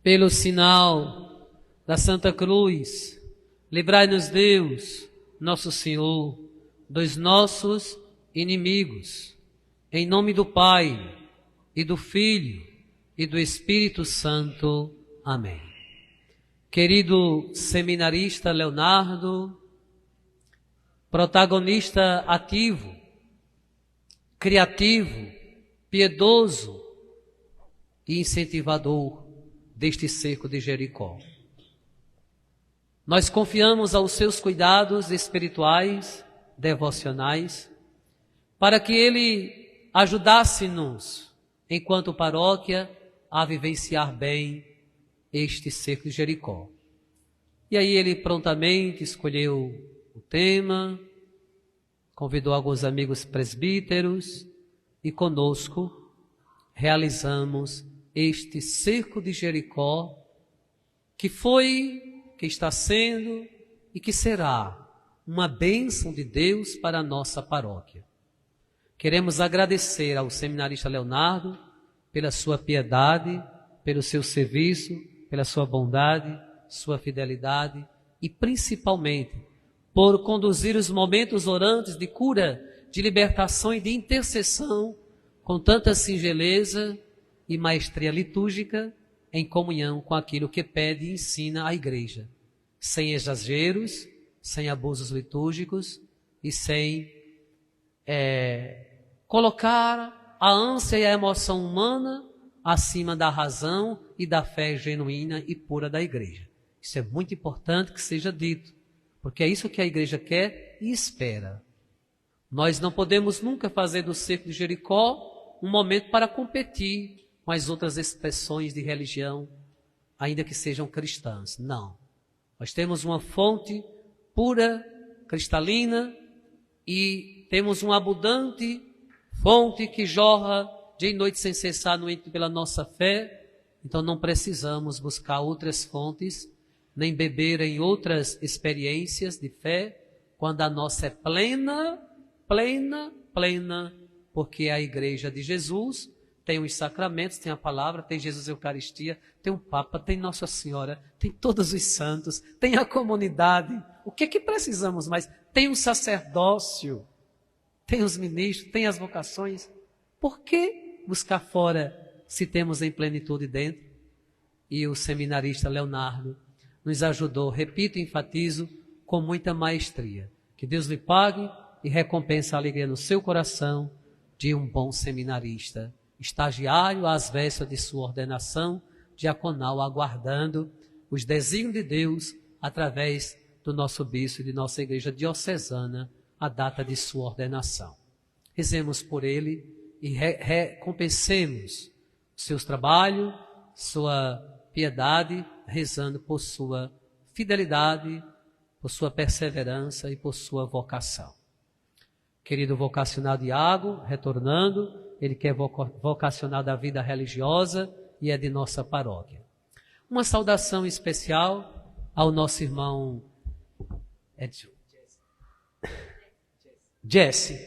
Pelo sinal da Santa Cruz, livrai-nos Deus, nosso Senhor, dos nossos inimigos. Em nome do Pai, e do Filho, e do Espírito Santo. Amém. Querido seminarista Leonardo, protagonista ativo, criativo, piedoso e incentivador deste cerco de Jericó. Nós confiamos aos seus cuidados espirituais, devocionais, para que Ele ajudasse-nos, enquanto paróquia, a vivenciar bem este cerco de Jericó. E aí ele prontamente escolheu o tema, convidou alguns amigos presbíteros e conosco realizamos este cerco de Jericó, que foi, que está sendo e que será uma bênção de Deus para a nossa paróquia. Queremos agradecer ao seminarista Leonardo pela sua piedade, pelo seu serviço, pela sua bondade, sua fidelidade e principalmente por conduzir os momentos orantes de cura, de libertação e de intercessão com tanta singeleza e maestria litúrgica, em comunhão com aquilo que pede e ensina a Igreja, sem exageros, sem abusos litúrgicos e sem colocar a ânsia e a emoção humana acima da razão e da fé genuína e pura da Igreja. Isso é muito importante que seja dito, porque é isso que a Igreja quer e espera. Nós não podemos nunca fazer do cerco de Jericó um momento para competir com as outras expressões de religião, ainda que sejam cristãs. Não. Nós temos uma fonte pura, cristalina, e temos uma abundante fonte que jorra dia e noite sem cessar pela nossa fé. Então não precisamos buscar outras fontes, nem beber em outras experiências de fé, quando a nossa é plena, plena, plena, porque é a Igreja de Jesus. Tem os sacramentos, tem a palavra, tem Jesus Eucaristia, tem o Papa, tem Nossa Senhora, tem todos os santos, tem a comunidade. O que é que precisamos mais? Tem um sacerdócio, tem os ministros, tem as vocações. Por que buscar fora se temos em plenitude dentro? E o seminarista Leonardo nos ajudou, repito e enfatizo, com muita maestria. Que Deus lhe pague e recompense a alegria no seu coração de um bom seminarista, estagiário às vésperas de sua ordenação diaconal, aguardando os desígnios de Deus através do nosso bispo e de nossa igreja diocesana, a data de sua ordenação. Rezemos por ele e recompensemos seus trabalhos, sua piedade, rezando por sua fidelidade, por sua perseverança e por sua vocação. Querido vocacionado Iago, retornando, ele que é vocacionado à vida religiosa e é de nossa paróquia. Uma saudação especial ao nosso irmão Jesse,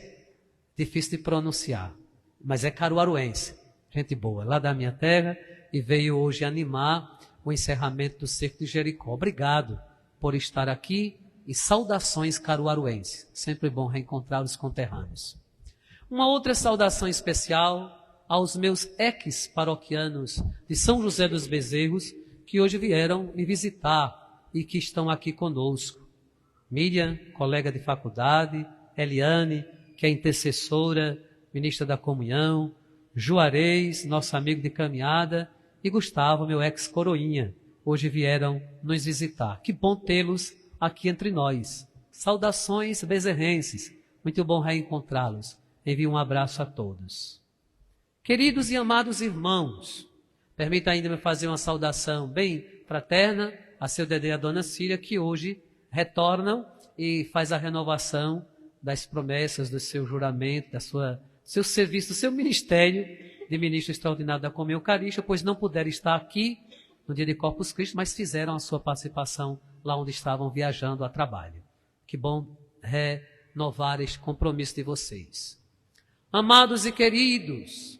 difícil de pronunciar, mas é caruaruense, gente boa, lá da minha terra, e veio hoje animar o encerramento do cerco de Jericó. Obrigado por estar aqui e saudações caruaruenses. Sempre bom reencontrar os conterrâneos. Uma outra saudação especial aos meus ex-paroquianos de São José dos Bezerros, que hoje vieram me visitar e que estão aqui conosco. Miriam, colega de faculdade, Eliane, que é intercessora, ministra da comunhão, Juarez, nosso amigo de caminhada, e Gustavo, meu ex-coroinha, hoje vieram nos visitar. Que bom tê-los aqui entre nós. Saudações bezerrenses, muito bom reencontrá-los. Envio um abraço a todos. Queridos e amados irmãos, permita ainda me fazer uma saudação bem fraterna a seu Dedé e a Dona Cília, que hoje retornam e faz a renovação das promessas do seu juramento, seu serviço, do seu ministério de ministro extraordinário da Comunhão Eucarística, pois não puderam estar aqui no dia de Corpus Christi, mas fizeram a sua participação lá onde estavam viajando a trabalho. Que bom renovar este compromisso de vocês. Amados e queridos,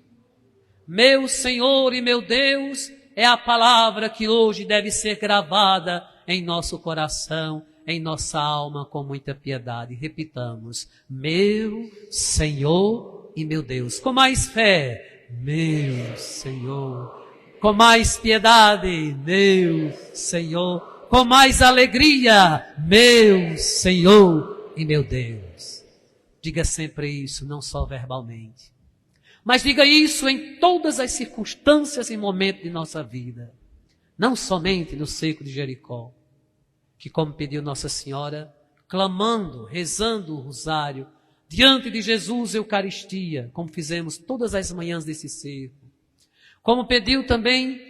meu Senhor e meu Deus é a palavra que hoje deve ser gravada em nosso coração, em nossa alma, com muita piedade. Repitamos: meu Senhor e meu Deus. Com mais fé: meu Senhor. Com mais piedade: meu Senhor. Com mais alegria: meu Senhor e meu Deus. Diga sempre isso, não só verbalmente, mas diga isso em todas as circunstâncias e momentos de nossa vida. Não somente no cerco de Jericó, que, como pediu Nossa Senhora, clamando, rezando o rosário, diante de Jesus, Eucaristia, como fizemos todas as manhãs desse cerco. Como pediu também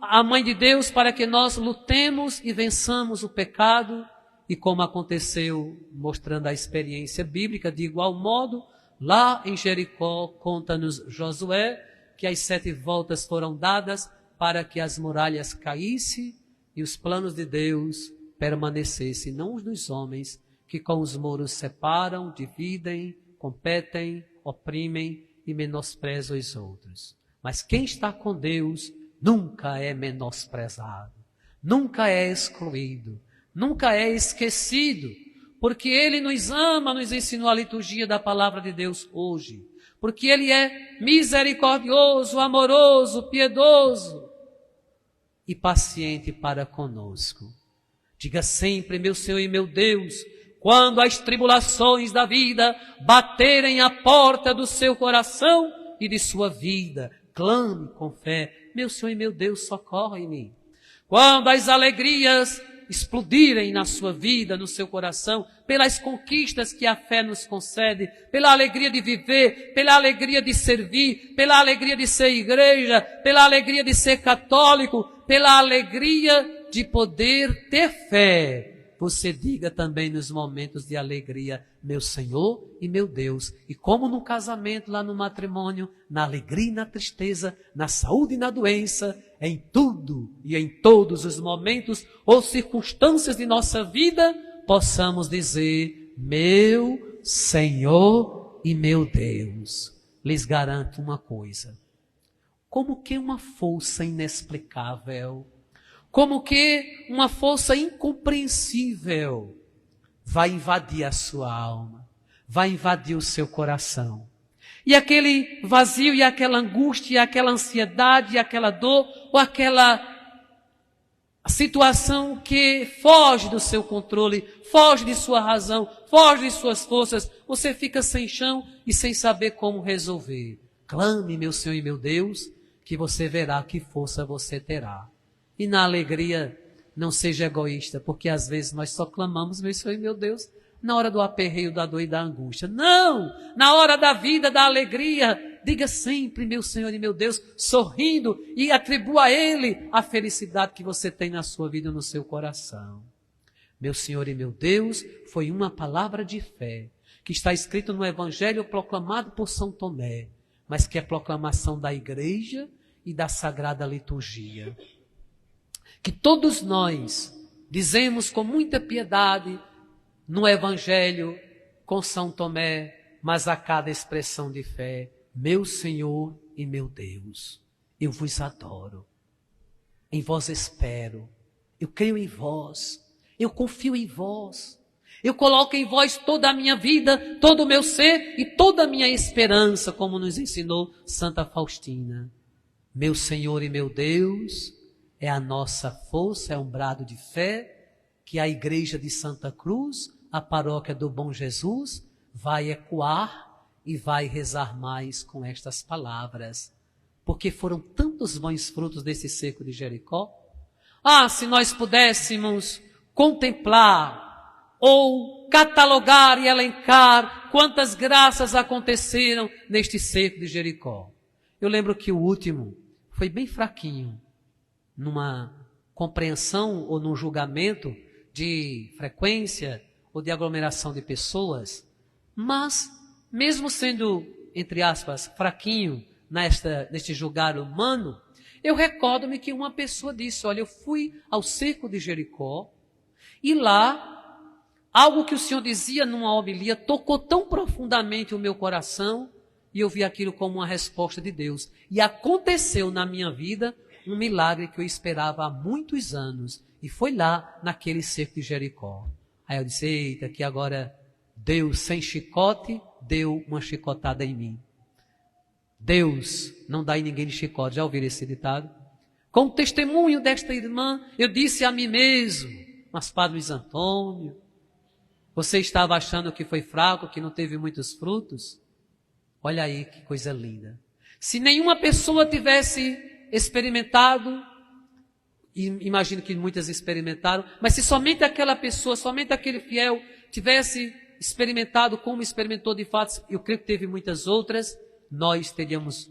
a Mãe de Deus para que nós lutemos e vençamos o pecado, e como aconteceu, mostrando a experiência bíblica, de igual modo, lá em Jericó, conta-nos Josué, que as 7 voltas foram dadas para que as muralhas caíssem e os planos de Deus permanecessem, não os dos homens, que com os muros separam, dividem, competem, oprimem e menosprezam os outros. Mas quem está com Deus nunca é menosprezado, nunca é excluído, nunca é esquecido, porque Ele nos ama, nos ensinou a liturgia da palavra de Deus hoje, porque Ele é misericordioso, amoroso, piedoso e paciente para conosco. Diga sempre: meu Senhor e meu Deus, quando as tribulações da vida baterem à porta do seu coração e de sua vida, clame com fé: meu Senhor e meu Deus, socorre-me. Quando as alegrias explodirem na sua vida, no seu coração, pelas conquistas que a fé nos concede, pela alegria de viver, pela alegria de servir, pela alegria de ser igreja, pela alegria de ser católico, pela alegria de poder ter fé, você diga também nos momentos de alegria: meu Senhor e meu Deus. E como no casamento, lá no matrimônio, na alegria e na tristeza, na saúde e na doença, em tudo e em todos os momentos ou circunstâncias de nossa vida, possamos dizer: meu Senhor e meu Deus. Lhes garanto uma coisa: como que uma força inexplicável, como que uma força incompreensível vai invadir a sua alma, vai invadir o seu coração. E aquele vazio, e aquela angústia, e aquela ansiedade, e aquela dor, ou aquela situação que foge do seu controle, foge de sua razão, foge de suas forças, você fica sem chão e sem saber como resolver. Clame, meu Senhor e meu Deus, que você verá que força você terá. E na alegria, não seja egoísta, porque às vezes nós só clamamos, meu Senhor e meu Deus, na hora do aperreio, da dor e da angústia. Não! Na hora da vida, da alegria, diga sempre: meu Senhor e meu Deus, sorrindo, e atribua a Ele a felicidade que você tem na sua vida e no seu coração. Meu Senhor e meu Deus foi uma palavra de fé, que está escrito no Evangelho proclamado por São Tomé, mas que é proclamação da Igreja e da Sagrada Liturgia. Que todos nós dizemos com muita piedade no Evangelho com São Tomé, mas a cada expressão de fé: meu Senhor e meu Deus, eu vos adoro, em vós espero, eu creio em vós, eu confio em vós, eu coloco em vós toda a minha vida, todo o meu ser e toda a minha esperança, como nos ensinou Santa Faustina. Meu Senhor e meu Deus é a nossa força, é um brado de fé que a Igreja de Santa Cruz, a Paróquia do Bom Jesus, vai ecoar e vai rezar mais com estas palavras. Porque foram tantos bons frutos desse cerco de Jericó. Se nós pudéssemos contemplar ou catalogar e elencar quantas graças aconteceram neste cerco de Jericó. Eu lembro que o último foi bem fraquinho, numa compreensão ou num julgamento de frequência ou de aglomeração de pessoas, mas mesmo sendo, entre aspas, fraquinho neste julgar humano, eu recordo-me que uma pessoa disse: olha, eu fui ao cerco de Jericó e lá, algo que o Senhor dizia numa homilia tocou tão profundamente o meu coração, e eu vi aquilo como uma resposta de Deus. E aconteceu na minha vida um milagre que eu esperava há muitos anos. E foi lá, naquele cerco de Jericó. Aí eu disse, eita, que agora Deus, sem chicote, deu uma chicotada em mim. Deus não dá em ninguém de chicote. Já ouviram esse ditado? Com o testemunho desta irmã, eu disse a mim mesmo, mas Padre Luiz Antônio, você estava achando que foi fraco, que não teve muitos frutos? Olha aí que coisa linda. Se nenhuma pessoa tivesse experimentado, e imagino que muitas experimentaram, mas se somente aquela pessoa, somente aquele fiel tivesse experimentado como experimentou de fato, eu creio que teve muitas outras, nós teríamos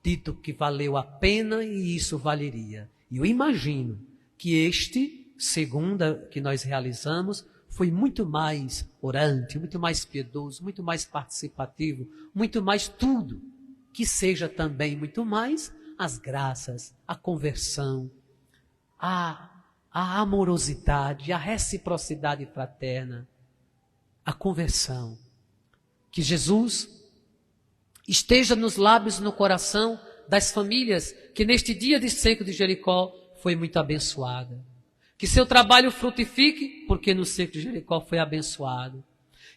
dito que valeu a pena e isso valeria. E eu imagino que este, segunda que nós realizamos, foi muito mais orante, muito mais piedoso, muito mais participativo, muito mais tudo. Que seja também muito mais as graças, a conversão, a amorosidade, a reciprocidade fraterna, a conversão. Que Jesus esteja nos lábios e no coração das famílias que neste dia de cerco de Jericó foi muito abençoada. Que seu trabalho frutifique, porque no cerco de Jericó foi abençoado.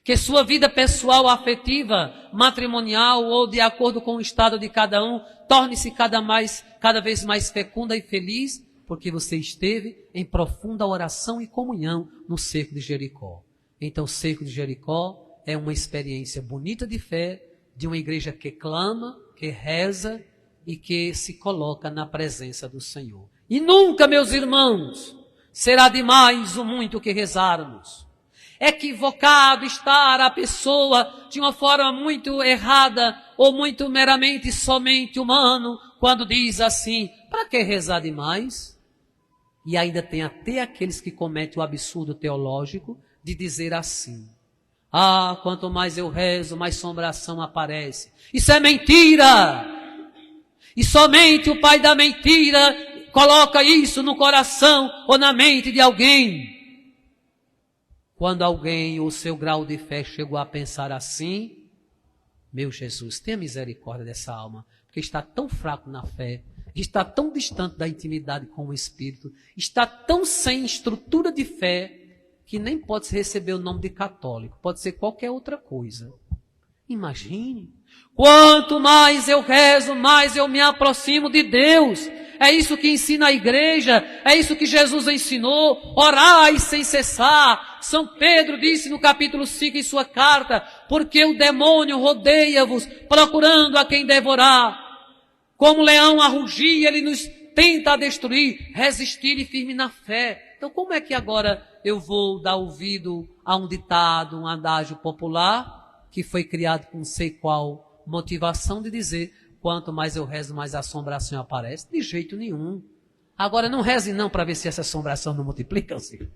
Que sua vida pessoal, afetiva, matrimonial ou de acordo com o estado de cada um, torne-se cada vez mais fecunda e feliz, porque você esteve em profunda oração e comunhão no cerco de Jericó. Então o cerco de Jericó é uma experiência bonita de fé, de uma igreja que clama, que reza e que se coloca na presença do Senhor. E nunca, meus irmãos, será demais o muito que rezarmos. É equivocado estar a pessoa de uma forma muito errada ou muito meramente somente humano quando diz assim, para que rezar demais? E ainda tem até aqueles que cometem o absurdo teológico de dizer assim, quanto mais eu rezo, mais assombração aparece. Isso é mentira! E somente o pai da mentira coloca isso no coração ou na mente de alguém. Quando alguém, o seu grau de fé chegou a pensar assim, meu Jesus, tenha misericórdia dessa alma, porque está tão fraco na fé, está tão distante da intimidade com o Espírito, está tão sem estrutura de fé, que nem pode receber o nome de católico, pode ser qualquer outra coisa. Imagine, quanto mais eu rezo, mais eu me aproximo de Deus. É isso que ensina a igreja, é isso que Jesus ensinou, orai sem cessar. São Pedro disse no capítulo 5 em sua carta, porque o demônio rodeia-vos, procurando a quem devorar. Como leão a rugir, ele nos tenta destruir, resistir e firme na fé. Então como é que agora eu vou dar ouvido a um ditado, um adágio popular, que foi criado com não sei qual motivação de dizer, quanto mais eu rezo, mais a assombração aparece? De jeito nenhum. Agora não reze não para ver se essa assombração não multiplica-se.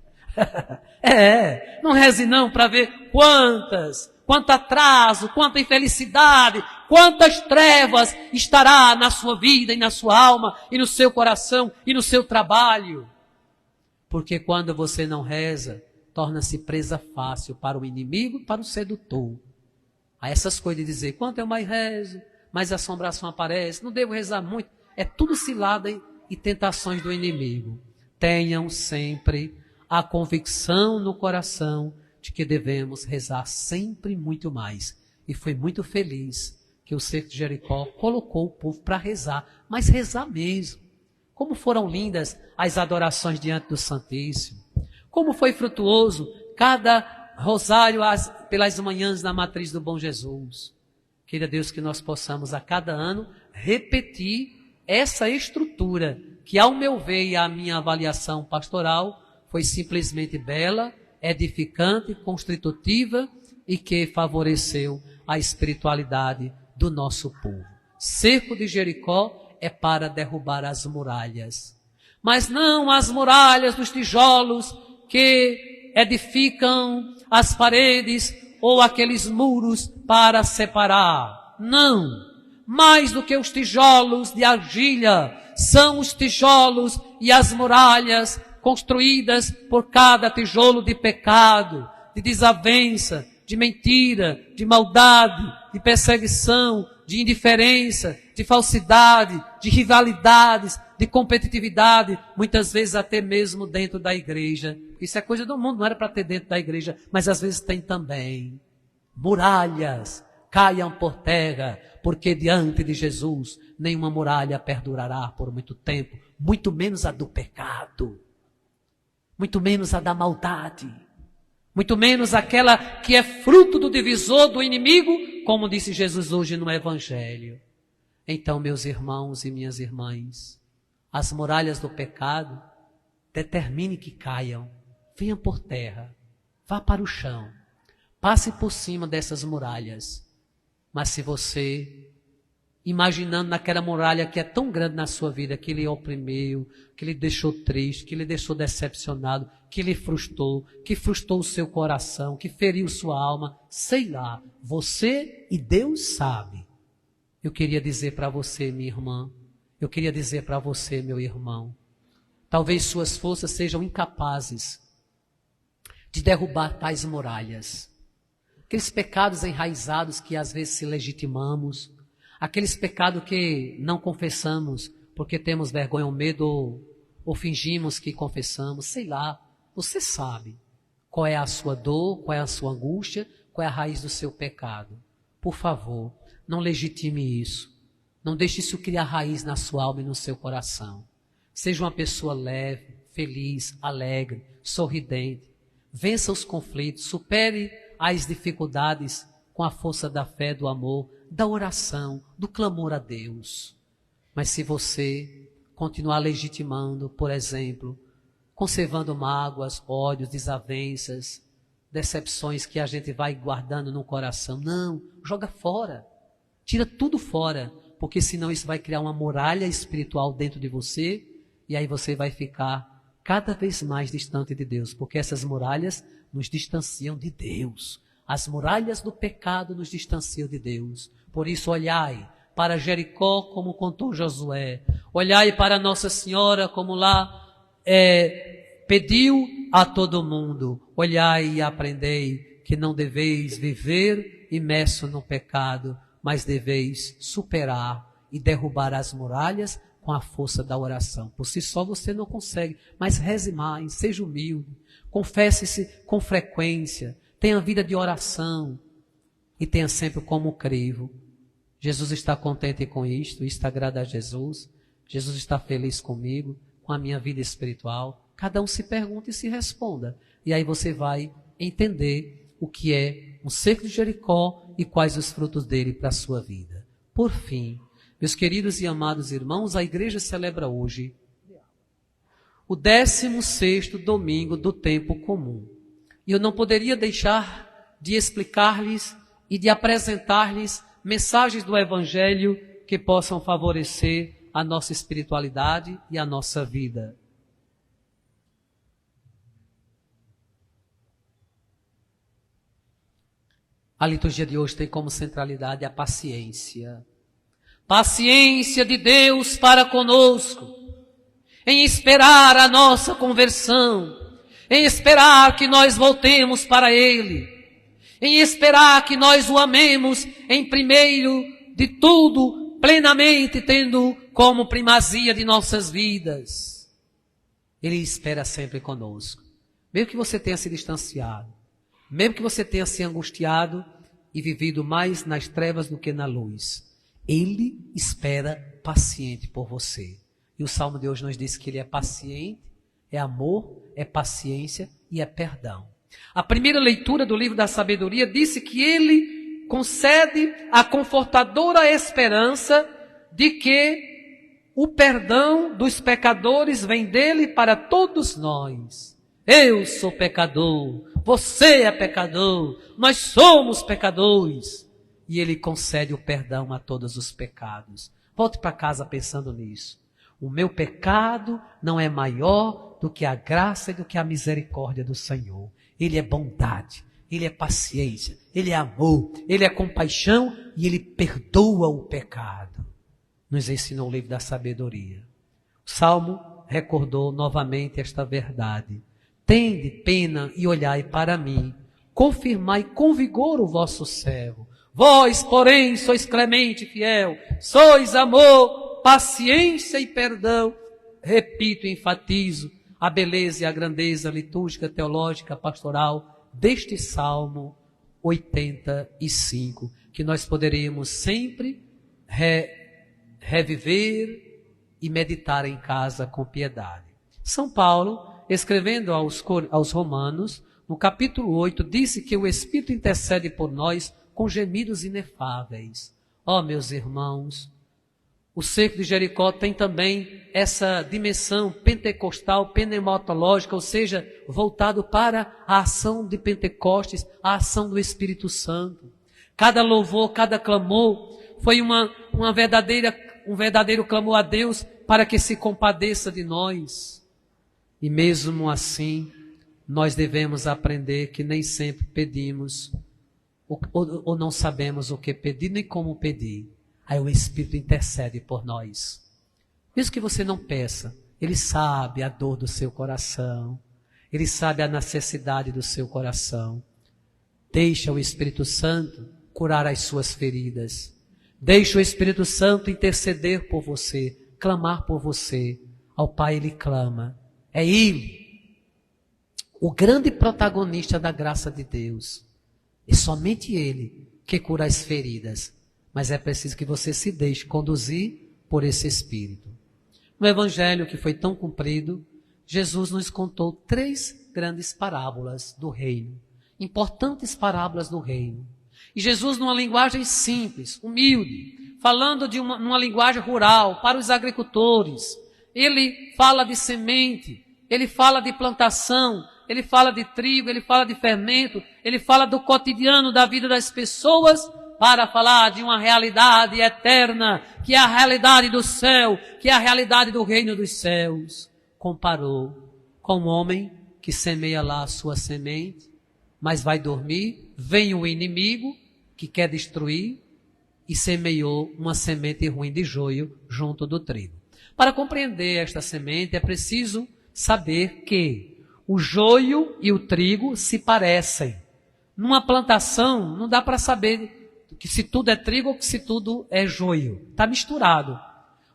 Não reze não para ver quanto atraso, quanta infelicidade, quantas trevas estará na sua vida e na sua alma, e no seu coração, e no seu trabalho. Porque quando você não reza, torna-se presa fácil para o inimigo e para o sedutor. A essas coisas de dizer, quanto eu mais rezo, mais assombração aparece, não devo rezar muito. É tudo cilada e tentações do inimigo. Tenham sempre a convicção no coração de que devemos rezar sempre muito mais. E foi muito feliz que o cerco de Jericó colocou o povo para rezar, mas rezar mesmo. Como foram lindas as adorações diante do Santíssimo. Como foi frutuoso cada rosário pelas manhãs na matriz do Bom Jesus. Queira Deus que nós possamos a cada ano repetir essa estrutura que, ao meu ver e à minha avaliação pastoral, foi simplesmente bela, edificante, constitutiva e que favoreceu a espiritualidade do nosso povo. Cerco de Jericó é para derrubar as muralhas, mas não as muralhas dos tijolos que edificam as paredes ou aqueles muros para separar. Não, mais do que os tijolos de argilha, são os tijolos e as muralhas construídas por cada tijolo de pecado, de desavença, de mentira, de maldade, de perseguição, de indiferença, de falsidade, de rivalidades, de competitividade, muitas vezes até mesmo dentro da igreja. Isso é coisa do mundo, não era para ter dentro da igreja, mas às vezes tem também. Muralhas caiam por terra, porque diante de Jesus nenhuma muralha perdurará por muito tempo, muito menos a do pecado, muito menos a da maldade, muito menos aquela que é fruto do divisor do inimigo, como disse Jesus hoje no Evangelho. Então, meus irmãos e minhas irmãs, as muralhas do pecado, determine que caiam, venham por terra, vá para o chão, passe por cima dessas muralhas. Mas se você, imaginando naquela muralha que é tão grande na sua vida, que lhe oprimiu, que lhe deixou triste, que lhe deixou decepcionado, que lhe frustrou, que frustrou o seu coração, que feriu sua alma, sei lá, você e Deus sabe. Eu queria dizer para você, minha irmã, eu queria dizer para você, meu irmão, talvez suas forças sejam incapazes de derrubar tais muralhas. Aqueles pecados enraizados que às vezes se legitimamos, aqueles pecados que não confessamos porque temos vergonha ou medo ou fingimos que confessamos, sei lá, você sabe qual é a sua dor, qual é a sua angústia, qual é a raiz do seu pecado. Por favor, não legitime isso. Não deixe isso criar raiz na sua alma e no seu coração. Seja uma pessoa leve, feliz, alegre, sorridente. Vença os conflitos, supere as dificuldades com a força da fé, do amor, da oração, do clamor a Deus. Mas se você continuar legitimando, por exemplo, conservando mágoas, ódios, desavenças, decepções que a gente vai guardando no coração, não, joga fora, tira tudo fora, porque senão isso vai criar uma muralha espiritual dentro de você, e aí você vai ficar cada vez mais distante de Deus, porque essas muralhas nos distanciam de Deus. As muralhas do pecado nos distanciam de Deus. Por isso, olhai para Jericó, como contou Josué. Olhai para Nossa Senhora, como lá pediu a todo mundo. Olhai e aprendei que não deveis viver imerso no pecado, mas deveis superar e derrubar as muralhas com a força da oração. Por si só você não consegue, mas reze mais, seja humilde, confesse-se com frequência, tenha vida de oração e tenha sempre como crivo. Jesus está contente com isto, isto agrada a Jesus, Jesus está feliz comigo, com a minha vida espiritual. Cada um se pergunta e se responda, e aí você vai entender o que é um cerco de Jericó e quais os frutos dele para a sua vida. Por fim, meus queridos e amados irmãos, a igreja celebra hoje o 16º domingo do tempo comum. E eu não poderia deixar de explicar-lhes e de apresentar-lhes mensagens do Evangelho que possam favorecer a nossa espiritualidade e a nossa vida. A liturgia de hoje tem como centralidade a paciência. Paciência de Deus para conosco, em esperar a nossa conversão, em esperar que nós voltemos para Ele, em esperar que nós o amemos em primeiro de tudo, plenamente tendo como primazia de nossas vidas. Ele espera sempre conosco. Mesmo que você tenha se distanciado, mesmo que você tenha se angustiado e vivido mais nas trevas do que na luz, Ele espera paciente por você. E o Salmo de hoje nos diz que Ele é paciente, é amor, é paciência e é perdão. A primeira leitura do livro da sabedoria disse que Ele concede a confortadora esperança de que o perdão dos pecadores vem dele para todos nós. Eu sou pecador, você é pecador, nós somos pecadores. E Ele concede o perdão a todos os pecados. Volte para casa pensando nisso. O meu pecado não é maior do que a graça e do que a misericórdia do Senhor. Ele é bondade, Ele é paciência, Ele é amor, Ele é compaixão e Ele perdoa o pecado. Nos ensinou o livro da sabedoria. O Salmo recordou novamente esta verdade. Tende pena e olhai para mim, confirmai com vigor o vosso servo. Vós, porém, sois clemente e fiel, sois amor, paciência e perdão. Repito e enfatizo a beleza e a grandeza litúrgica, teológica, pastoral deste Salmo 85, que nós poderíamos sempre reviver e meditar em casa com piedade. São Paulo, escrevendo aos Romanos, no capítulo 8, disse que o Espírito intercede por nós com gemidos inefáveis. Ó, meus irmãos, o cerco de Jericó tem também essa dimensão pentecostal, pneumatológica, ou seja, voltado para a ação de Pentecostes, a ação do Espírito Santo. Cada louvor, cada clamor foi um verdadeiro clamor a Deus para que se compadeça de nós. E mesmo assim, nós devemos aprender que nem sempre pedimos ou não sabemos o que pedir, nem como pedir. Aí o Espírito intercede por nós. Mesmo que você não peça, Ele sabe a dor do seu coração. Ele sabe a necessidade do seu coração. Deixa o Espírito Santo curar as suas feridas. Deixa o Espírito Santo interceder por você, clamar por você. Ao Pai Ele clama. É Ele, o grande protagonista da graça de Deus. É somente Ele que cura as feridas. Mas é preciso que você se deixe conduzir por esse Espírito. No Evangelho que foi tão comprido, Jesus nos contou 3 grandes parábolas do reino. Importantes parábolas do reino. E Jesus, numa linguagem simples, humilde, falando de numa linguagem rural, para os agricultores. Ele fala de semente, ele fala de plantação, ele fala de trigo, ele fala de fermento, ele fala do cotidiano da vida das pessoas, para falar de uma realidade eterna, que é a realidade do céu, que é a realidade do reino dos céus. Comparou com um homem que semeia lá a sua semente, mas vai dormir, vem o inimigo que quer destruir e semeou uma semente ruim de joio junto do trigo. Para compreender esta semente é preciso saber que o joio e o trigo se parecem. Numa plantação não dá para saber que se tudo é trigo ou que se tudo é joio. Está misturado.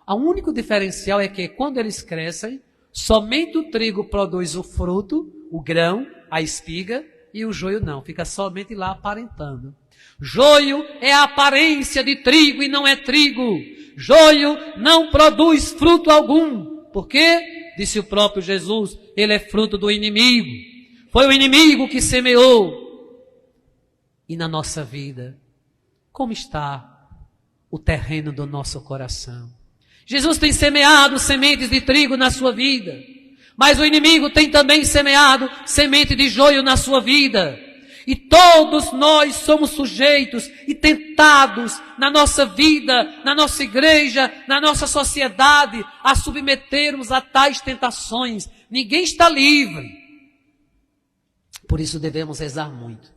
O único diferencial é que quando eles crescem, somente o trigo produz o fruto, o grão, a espiga, e o joio não, fica somente lá aparentando. Joio é a aparência de trigo e não é trigo. Joio não produz fruto algum. Por quê? Disse o próprio Jesus, ele é fruto do inimigo. Foi o inimigo que semeou. E na nossa vida, como está o terreno do nosso coração? Jesus tem semeado sementes de trigo na sua vida, mas o inimigo tem também semeado semente de joio na sua vida. E todos nós somos sujeitos e tentados na nossa vida, na nossa igreja, na nossa sociedade, a submetermos a tais tentações. Ninguém está livre. Por isso devemos rezar muito.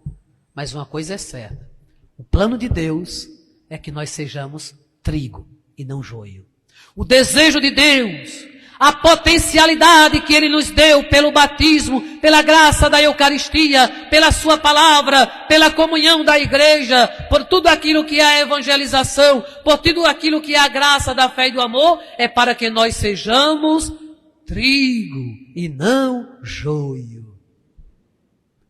Mas uma coisa é certa. O plano de Deus é que nós sejamos trigo e não joio. O desejo de Deus, a potencialidade que Ele nos deu pelo batismo, pela graça da Eucaristia, pela Sua palavra, pela comunhão da igreja, por tudo aquilo que é a evangelização, por tudo aquilo que é a graça da fé e do amor, é para que nós sejamos trigo e não joio.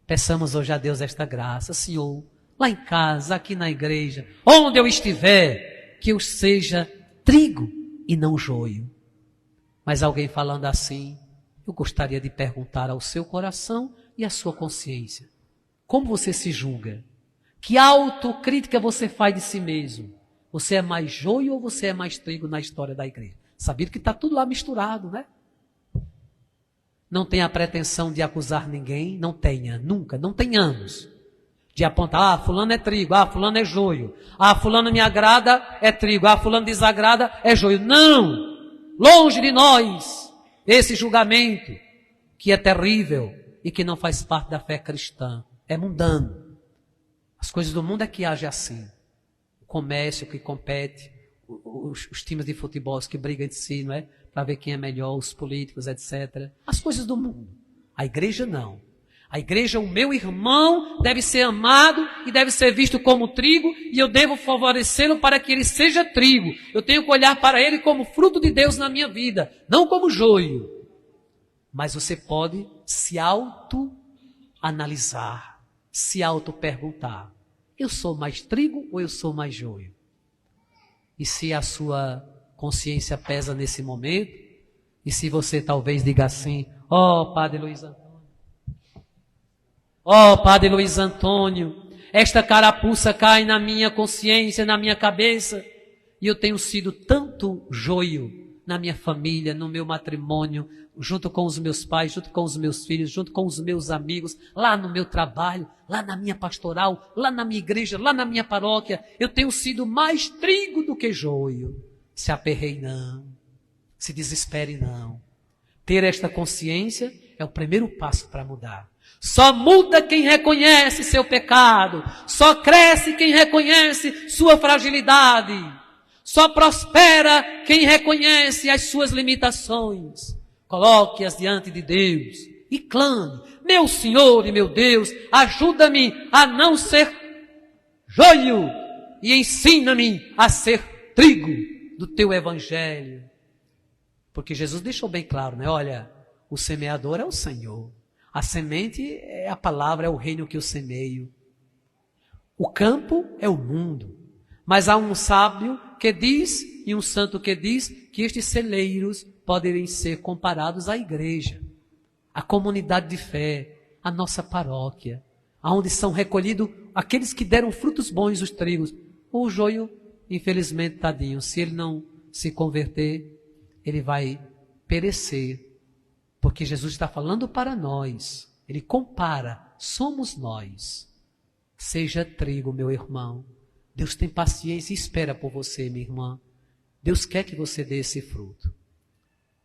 Peçamos hoje a Deus esta graça, Senhor, lá em casa, aqui na igreja, onde eu estiver, que eu seja trigo e não joio. Mas alguém falando assim, eu gostaria de perguntar ao seu coração e à sua consciência. Como você se julga? Que autocrítica você faz de si mesmo? Você é mais joio ou você é mais trigo na história da igreja? Sabido que está tudo lá misturado, né? Não tenha a pretensão de acusar ninguém, não tenha, nunca, não tenhamos. De apontar, fulano é trigo, fulano é joio. Fulano me agrada, é trigo. Fulano desagrada, é joio. Não! Longe de nós esse julgamento que é terrível e que não faz parte da fé cristã. É mundano. As coisas do mundo é que age assim. O comércio que compete, os times de futebol que brigam entre si, não é? Para ver quem é melhor, os políticos, etc. As coisas do mundo. A igreja não. A igreja, o meu irmão, deve ser amado e deve ser visto como trigo, e eu devo favorecê-lo para que ele seja trigo. Eu tenho que olhar para ele como fruto de Deus na minha vida, não como joio. Mas você pode se auto-analisar, se auto-perguntar: eu sou mais trigo ou eu sou mais joio? E se a sua consciência pesa nesse momento, e se você talvez diga assim: ó Padre Luiz Antônio, ó Padre Luiz Antônio, esta carapuça cai na minha consciência, na minha cabeça, e eu tenho sido tanto joio na minha família, no meu matrimônio, junto com os meus pais, junto com os meus filhos, junto com os meus amigos, lá no meu trabalho, lá na minha pastoral, lá na minha igreja, lá na minha paróquia, eu tenho sido mais trigo do que joio. Se aperreie não, se desespere não. Ter esta consciência é o primeiro passo para mudar. Só muda quem reconhece seu pecado, só cresce quem reconhece sua fragilidade, só prospera quem reconhece as suas limitações. Coloque-as diante de Deus e clame: meu Senhor e meu Deus, ajuda-me a não ser joio e ensina-me a ser trigo do teu evangelho. Porque Jesus deixou bem claro, né? Olha, o semeador é o Senhor. A semente é a palavra, é o reino que eu semeio. O campo é o mundo. Mas há um sábio que diz, e um santo que diz, que estes celeiros podem ser comparados à igreja, à comunidade de fé, à nossa paróquia, aonde são recolhidos aqueles que deram frutos bons, os trigos. O joio, infelizmente, tadinho, se ele não se converter, ele vai perecer. Porque Jesus está falando para nós. Ele compara, somos nós. Seja trigo, meu irmão. Deus tem paciência e espera por você, minha irmã. Deus quer que você dê esse fruto.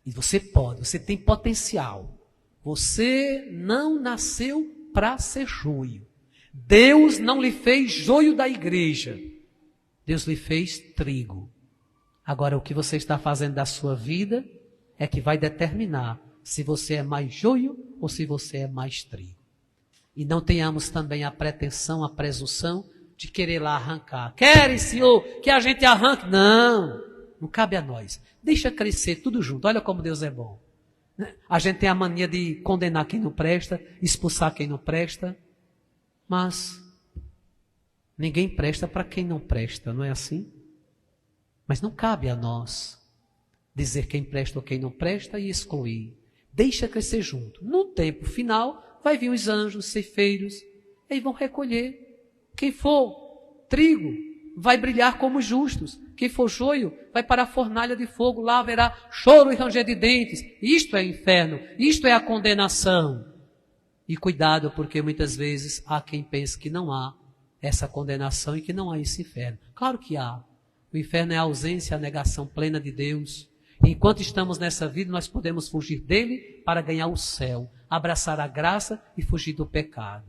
E você pode, você tem potencial. Você não nasceu para ser joio. Deus não lhe fez joio da igreja. Deus lhe fez trigo. Agora, o que você está fazendo da sua vida é que vai determinar se você é mais joio ou se você é mais trigo. E não tenhamos também a pretensão, a presunção de querer lá arrancar. Querem, Senhor, que a gente arranque? Não, não cabe a nós. Deixa crescer tudo junto. Olha como Deus é bom. A gente tem a mania de condenar quem não presta, expulsar quem não presta, mas ninguém presta para quem não presta, não é assim? Mas não cabe a nós dizer quem presta ou quem não presta e excluir. Deixa crescer junto. No tempo final, vai vir os anjos, ceifeiros, e vão recolher. Quem for trigo, vai brilhar como justos. Quem for joio, vai para a fornalha de fogo. Lá haverá choro e ranger de dentes. Isto é inferno. Isto é a condenação. E cuidado, porque muitas vezes há quem pense que não há essa condenação e que não há esse inferno. Claro que há. O inferno é a ausência, a negação plena de Deus. Enquanto estamos nessa vida, nós podemos fugir dele para ganhar o céu, abraçar a graça e fugir do pecado.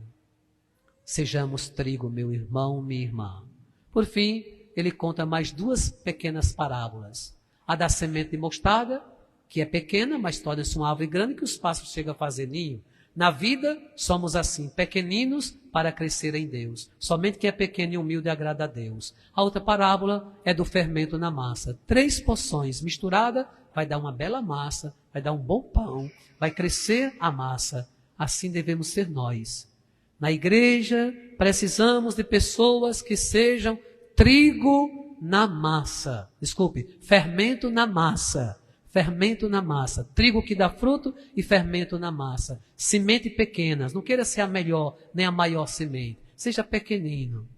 Sejamos trigo, meu irmão, minha irmã. Por fim, ele conta mais duas pequenas parábolas. A da semente de mostarda, que é pequena, mas torna-se uma árvore grande que os pássaros chegam a fazer ninho. Na vida, somos assim, pequeninos para crescer em Deus. Somente quem é pequeno e humilde agrada a Deus. A outra parábola é do fermento na massa. 3 porções misturadas vai dar uma bela massa, vai dar um bom pão, vai crescer a massa. Assim devemos ser nós. Na igreja, precisamos de pessoas que sejam trigo na massa. Desculpe, fermento na massa. Fermento na massa. Trigo que dá fruto e fermento na massa. Semente pequenas. Não queira ser a melhor nem a maior semente. Seja pequenino.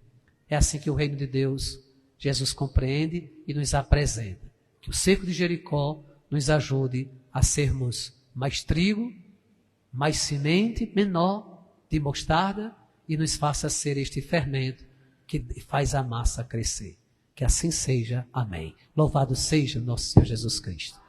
É assim que o reino de Deus, Jesus compreende e nos apresenta. Que o cerco de Jericó nos ajude a sermos mais trigo, mais semente menor de mostarda e nos faça ser este fermento que faz a massa crescer. Que assim seja. Amém. Louvado seja nosso Senhor Jesus Cristo.